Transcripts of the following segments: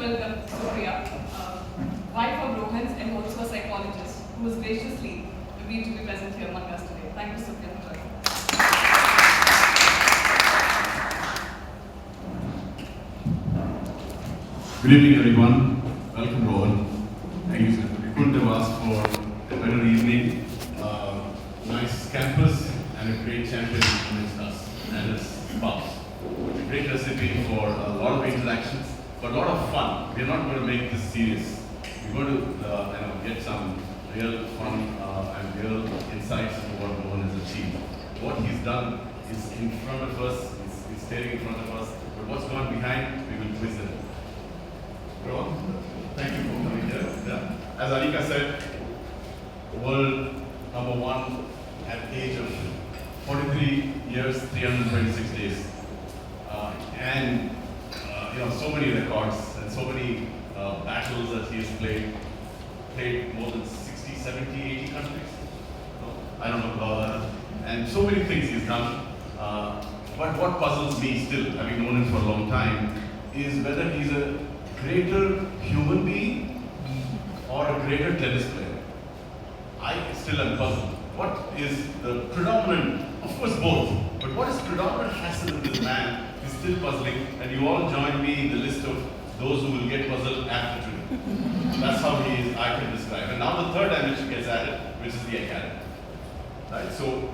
welcome Supriya, wife of Rohan's and also a psychologist who has graciously agreed to be present here among us today. Thank you, Supriya, for joining. Good evening, everyone. Welcome, Rohan. Thank you, sir. We couldn't have asked for a better evening. Nice campus and a great champion amongst us and his spouse. A great recipe for a lot of interactions, but a lot of fun. We're not going to make this serious. We're going to get some real fun and real insights into what Rohan has achieved. What he's done is in front of us, he's staring in front of us, but what's gone behind, we will quiz him. Rohan, thank you for coming here. Yeah. As Anika said, world number one at the age of 43 years, 326 days. So many records and so many battles that he has played more than 60, 70, 80 countries. No, I don't know about that. And so many things he's done. But what puzzles me still, having known him for a long time, is whether he's a greater human being or a greater tennis player. I still am puzzled. What is the predominant, of course both, but what is predominant facet of this man is still puzzling, and you all join me in the list of those who will get puzzled after today. That's how he is, I can describe. And now the third dimension gets added, which is the academy. Right, so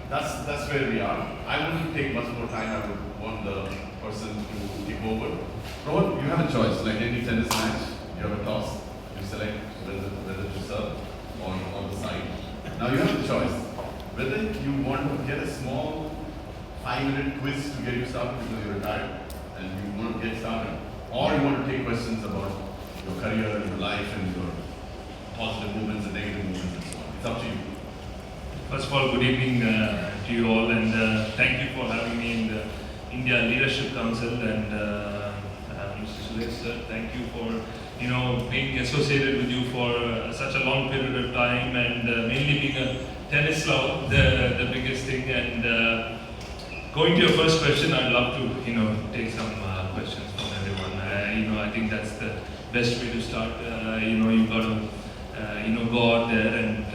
that's where we are. I wouldn't take much more time. I would want the person to take over. Rohan, you have a choice. Like any tennis match, you have a toss. You select whether to serve or on the side. Now you have a choice. Whether you want to get a small 5-minute quiz to get you started because you're retired and you want to get started, or you want to take questions about your career, your life, and your positive movements and negative movements and so on. It's up to you. First of all, good evening to you all, and thank you for having me in the India Leadership Council. And Mr. Suresh, sir, thank you for being associated with you for such a long period of time, and mainly being a tennis lover, the biggest thing. And going to your first question, I'd love to take some questions from everyone. I think that's the best way to start. You've got to go out there and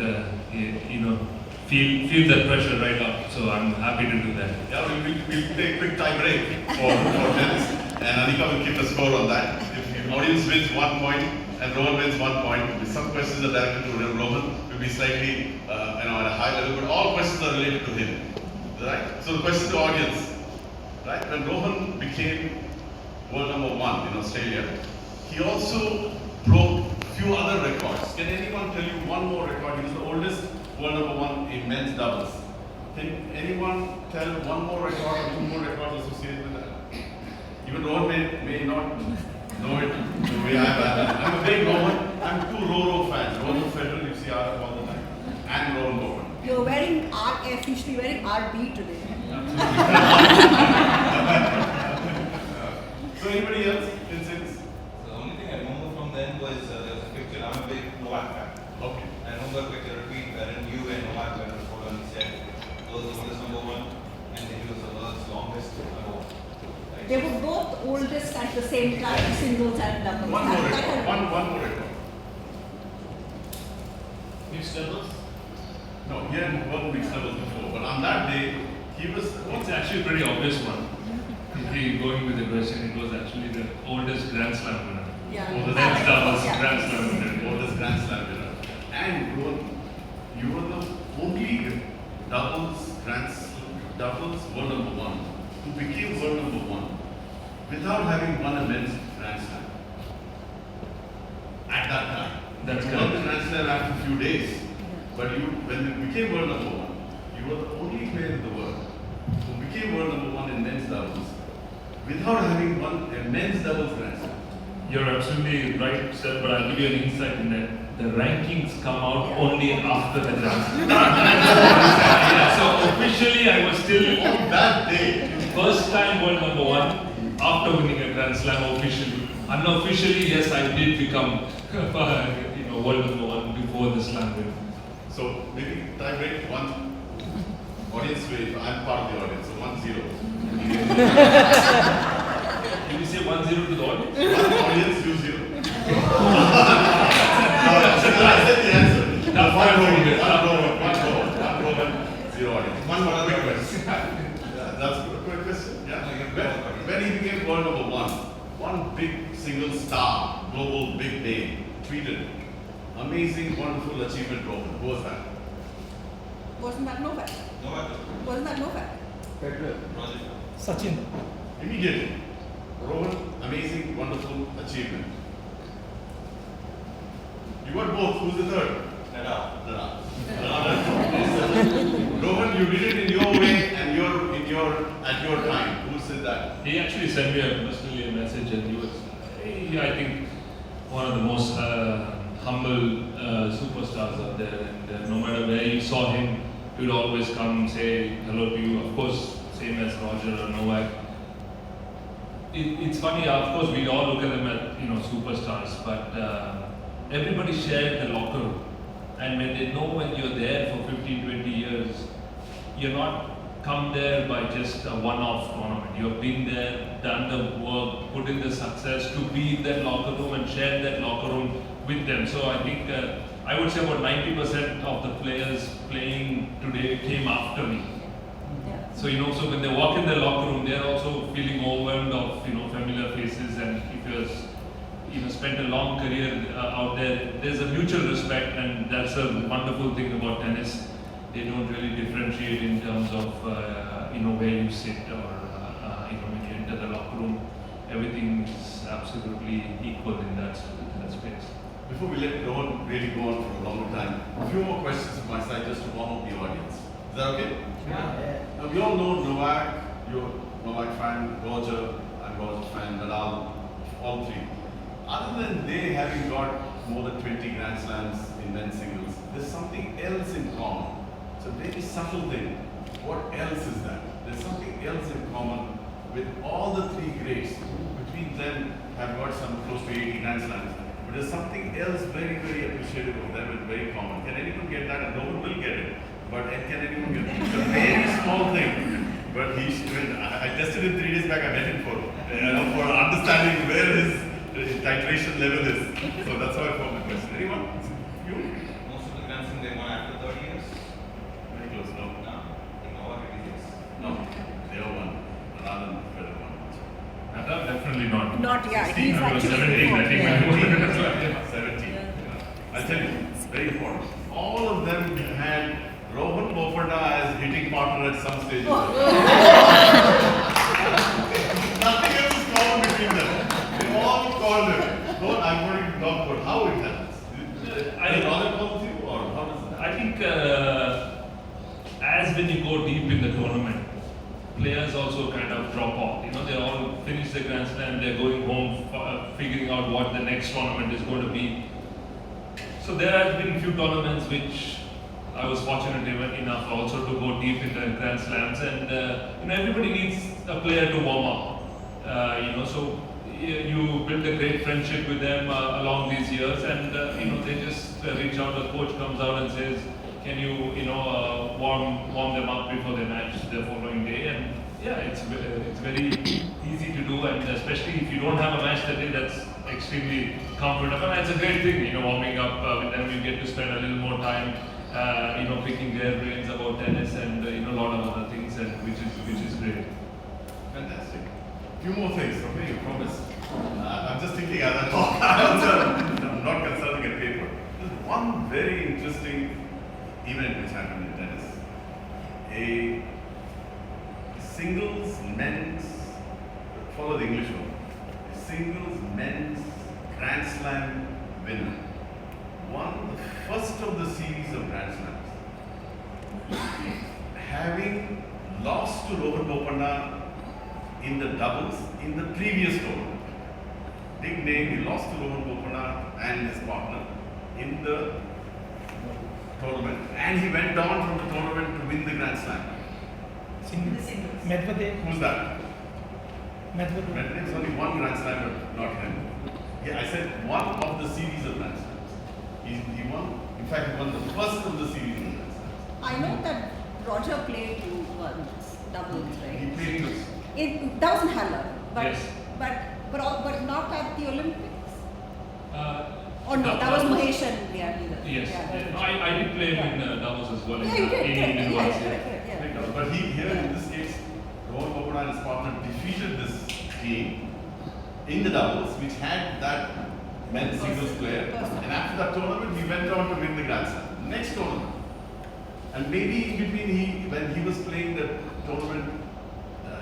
feel that pressure right up. So I'm happy to do that. Yeah, we'll take a quick tie break for tennis, and Anika will keep the score on that. If the audience wins 1 point and Rohan wins 1 point, some questions are directed to Rohan, will be slightly at a high level, but all questions are related to him. Right? So the question to audience, right? When Rohan became world number 1 in Australia, he also broke a few other records. Can anyone tell you one more record? He was the oldest world number 1 in men's doubles. Can anyone tell one more record or 2 more records associated with that? Even Rohan may not know it the way I am. I'm a big Rohan. I'm 2 Roro fans. Rohan Federer, you see RF all the time, and Rohan Bopanna. You're wearing RF, you should be wearing RB today. So anybody else? Since The only thing I remember from then was there was a picture. I'm a big Novak fan. okay. I remember a picture, a tweet wherein you and Novak were photo, and he said, "Was the oldest number 1, and then he was the world's longest number 1." Right? They were both oldest at the same time, singles and doubles. One more record. One more record. Mixed doubles? No, he hadn't won mixed doubles before, but on that day, he was. It's actually a pretty obvious one. If we going with the question, it was actually the oldest Grand Slam winner. Yeah. Or the next doubles Yeah. Grand Slam winner. Oldest Grand Slam winner. And Rohan, you were the only doubles world number 1 who became world number 1 without having won a men's Grand Slam. At that time. That's You won the correct. Grand Slam after a few days. But when you became world number 1, you were the only player in the world who became world number 1 in men's doubles without having won a men's doubles Grand Slam. You're absolutely right, sir, but I'll give you an insight in that. The rankings come out only after the Grand Slam. Yeah, so officially I was still On that day, first time world number 1 after winning a Grand Slam officially. Unofficially, yes, I did become world number 1 before the slam win. so maybe tie break 1. Audience wave, I'm part of the audience, so 1-0. Did you say 1-0 to the audience? One audience, you I said the answer. One Rohan, zero audience. One quick question. That's a quick question. Yeah. When he became world number one big single star, global big name, tweeted, amazing, wonderful achievement, Rohan. Who was that? Wasn't that Novak? Wasn't that Novak? Sachin. Immediately. Rohan, amazing, wonderful achievement. You got both. Who's the third? Nada. Rohan, you did it in your way and at your time. Who said that? He actually sent me personally a message, and he was, I think, one of the most humble superstars out there. And no matter where you saw him, he would always come say hello to you. Of course, same as Roger or Novak. It's funny. Of course, we all look at them as superstars, but everybody shared the locker room. And when they know when you're there for 15, 20 years, you're not come there by just a one-off tournament. You've been there, done the work, put in the success to be in that locker room and share that locker room with them. So I think I would say about 90% of the players playing today came after me. Yeah. So so when they walk in the locker room, they're also feeling overwhelmed of familiar faces, and if you're spent a long career out there, there's a mutual respect, and that's a wonderful thing about tennis. They don't really differentiate in terms of where you sit or when you enter the locker room. Everything is absolutely equal in that space. Before we let Rohan really go on for a longer time, a few more questions from my side just to warm up the audience. Is that okay? Yeah. Now we all know Novak, you're Novak fan, Roger, I'm Roger fan, Nadal, all three. Other than they having got more than 20 Grand Slams in men's singles, there's something else in common. It's a very subtle thing. What else is that? There's something else in common with all the three greats. Between them have got some close to 80 Grand Slams. But there's something else very, very appreciative of them and very common. Can anyone get that? And no one will get it. But can anyone get it? It's a very small thing. But I tested him 3 days back. I met him for understanding where his titration level is. So that's how I formed the question. Anyone? You? Most of the Grand Slams they won after 30 years. Very close, no? Novak really is. No. They are one. Rather than Federer one. Nadal definitely not. Not, yeah, 16, he's I was actually 17, I think. Yeah. 17. I'll tell you, very important. All of them had Rohan Bopanna as hitting partner at some stage. Nothing else is common between them. They all called him. No, I'm going to talk about how it happens. Does Roger call you or how does it happen? I think as when you go deep in the tournament, players also kind of drop off. They all finish the Grand Slam, they're going home, figuring out what the next tournament is going to be. So there have been a few tournaments which I was fortunate enough also to go deep into Grand Slams, and everybody needs a player to warm up. So you build a great friendship with them along these years, and they just reach out. The coach comes out and says, "Can you warm them up before the match the following day?" And yeah, it's very easy to do, and especially if you don't have a match that day, that's extremely comfortable. And it's a great thing, warming up with them. You get to spend a little more time, picking their brains about tennis and a lot of other things, and which is great. Fantastic. Few more things, okay? You promise. I'm just thinking as I talk. I'm not consulting a paper. There's one very interesting event which happened in tennis. A singles men's, follow the English one, a singles men's Grand Slam winner won the first of the series of Grand Slams, having lost to Rohan Bopanna in the doubles in the previous tournament. Big name, he lost to Rohan Bopanna and his partner in the tournament, and he went down from the tournament to win the Grand Slam. Medvedev. Who's that? Medvedev. Medvedev's only one Grand Slam, but not him. Yeah, I said one of the series of Grand Slams. He won, in fact, he won the first of the series of Grand Slams. I know that Roger played in doubles, He right? played this. That was in Haller, but Yes. but not at the Olympics. Oh no, that was Mahesh and yeah, neither. Yes, Yeah. no, I did play in doubles as well. Yeah, you did. In Yeah, Indian yeah, ones, correct, yeah. But here in this case, Rohan Bopanna and his partner defeated this team in the doubles, which had that men's singles player. And after that tournament, he went on to win the Grand Slam. Next tournament. And maybe in between, when he was playing the tournament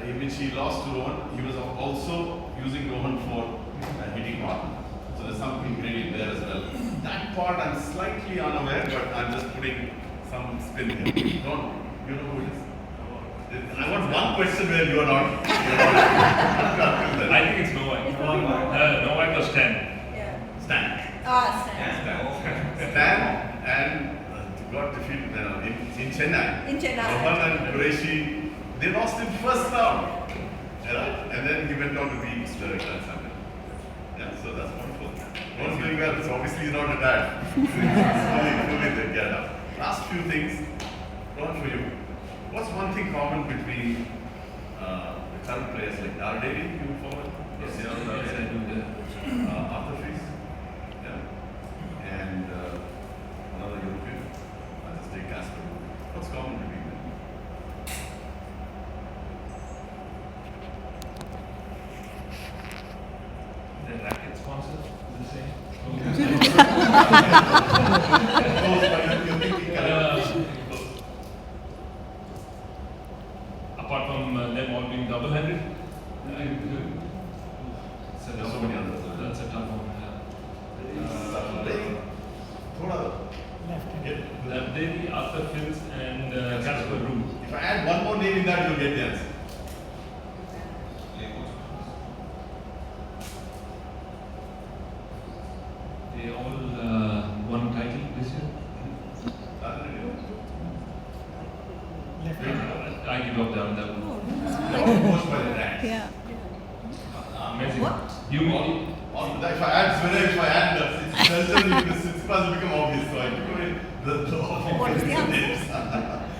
in which he lost to Rohan, he was also using Rohan for hitting partner. So there's some ingredient there as well. That part I'm slightly unaware, but I'm just putting some spin here. Don't you know who it is? I want one question where you are not. I think it's Novak. It's probably Novak was 10. Yeah. Stan. Stan. Stan and got defeated in Chennai. In Chennai. Rohan and Qureshi, they lost in first round. Right? And then he went on to be Grand Slam. Yeah, so that's wonderful. Rohan's doing well. So obviously he's not a dad. fully there. Yeah. Last few things. Rohan, for you. What's one thing common between the current players like Dardevi moving forward? Yes, Yeah, I do that. Arthur Fries, yeah, and another European. I'll just take Casper. What's common between them? The racket sponsor is the same. Close, but you're thinking close. Apart from them all being double-handed, There's so many others. that's a tough one. Thoda. Left hand. Yeah. Devi, Arthur Fils, and Casper Ruud. If I add one more name in that, you'll get the answer. They all won title this year. Left hand. I give up on that one. They're all coached by the dads. Yeah. Amazing. What? You mean? If I add Sweden, if I add it's Selton, because it's supposed to become obvious. So I took away the What is the answer? names.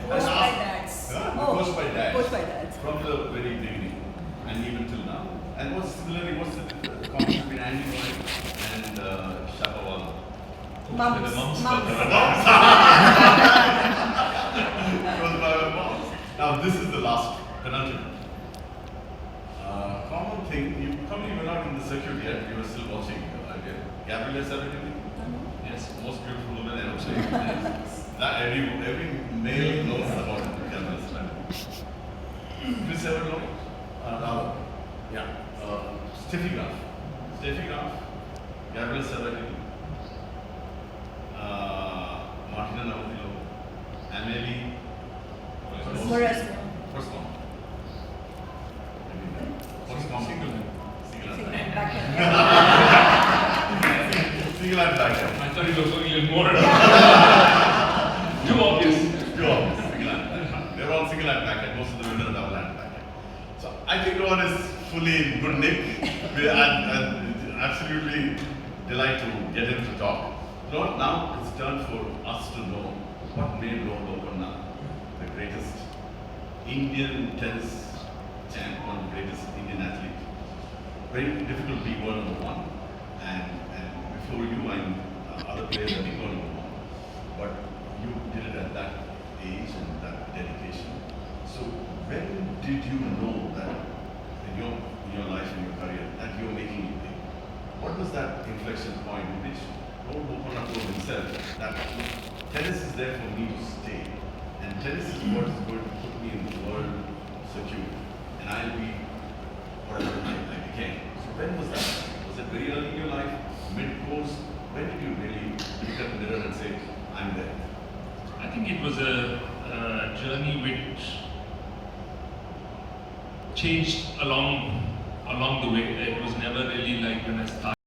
Coached by dads. Yeah, Oh, coached by dads. Coached by dads. From the very beginning and even till now. And what's the common between Andy Murray and Shapovalov? Mums. The mums. Mums. Goes by our moms. Now this is the last penultimate. Common thing, you probably were not in the circuit yet, you were still watching. Gabrielle Sabatini, Yes. most beautiful woman I would say. That every male knows about Gabrielle Sabatini. Chris ever know? Rao. Yeah. Steffi Graf, Gabrielle Sabatini, Martina Navratilova, Amelie. Moresco. First one. What's common? Single hand. Backhand. Single hand backhand. I thought it was only a little more. Too obvious. Two options, single hand backhand. They're all single hand backhand. Most of the women are double hand backhand. So I think Rohan is fully in good nick. And absolutely delight to get him to talk. Rohan, now it's time for us to know what made Rohan Bopanna the greatest Indian tennis champ, one of the greatest Indian athlete. Very difficult to be world number one, and before you and other players have been world number one. But you did it at that age and that dedication. So when did you know that in your life, in your career, that you're making it big? What was that inflection point in which Rohan Bopanna told himself that tennis is there for me to stay, and tennis is what is going to put me in the world circuit, and I'll be whatever I became. So when was that? Was it very early in your life, mid-course? When did you really look at the mirror and say, I'm there? I think it was a journey which changed along the way. It was never really like when I started.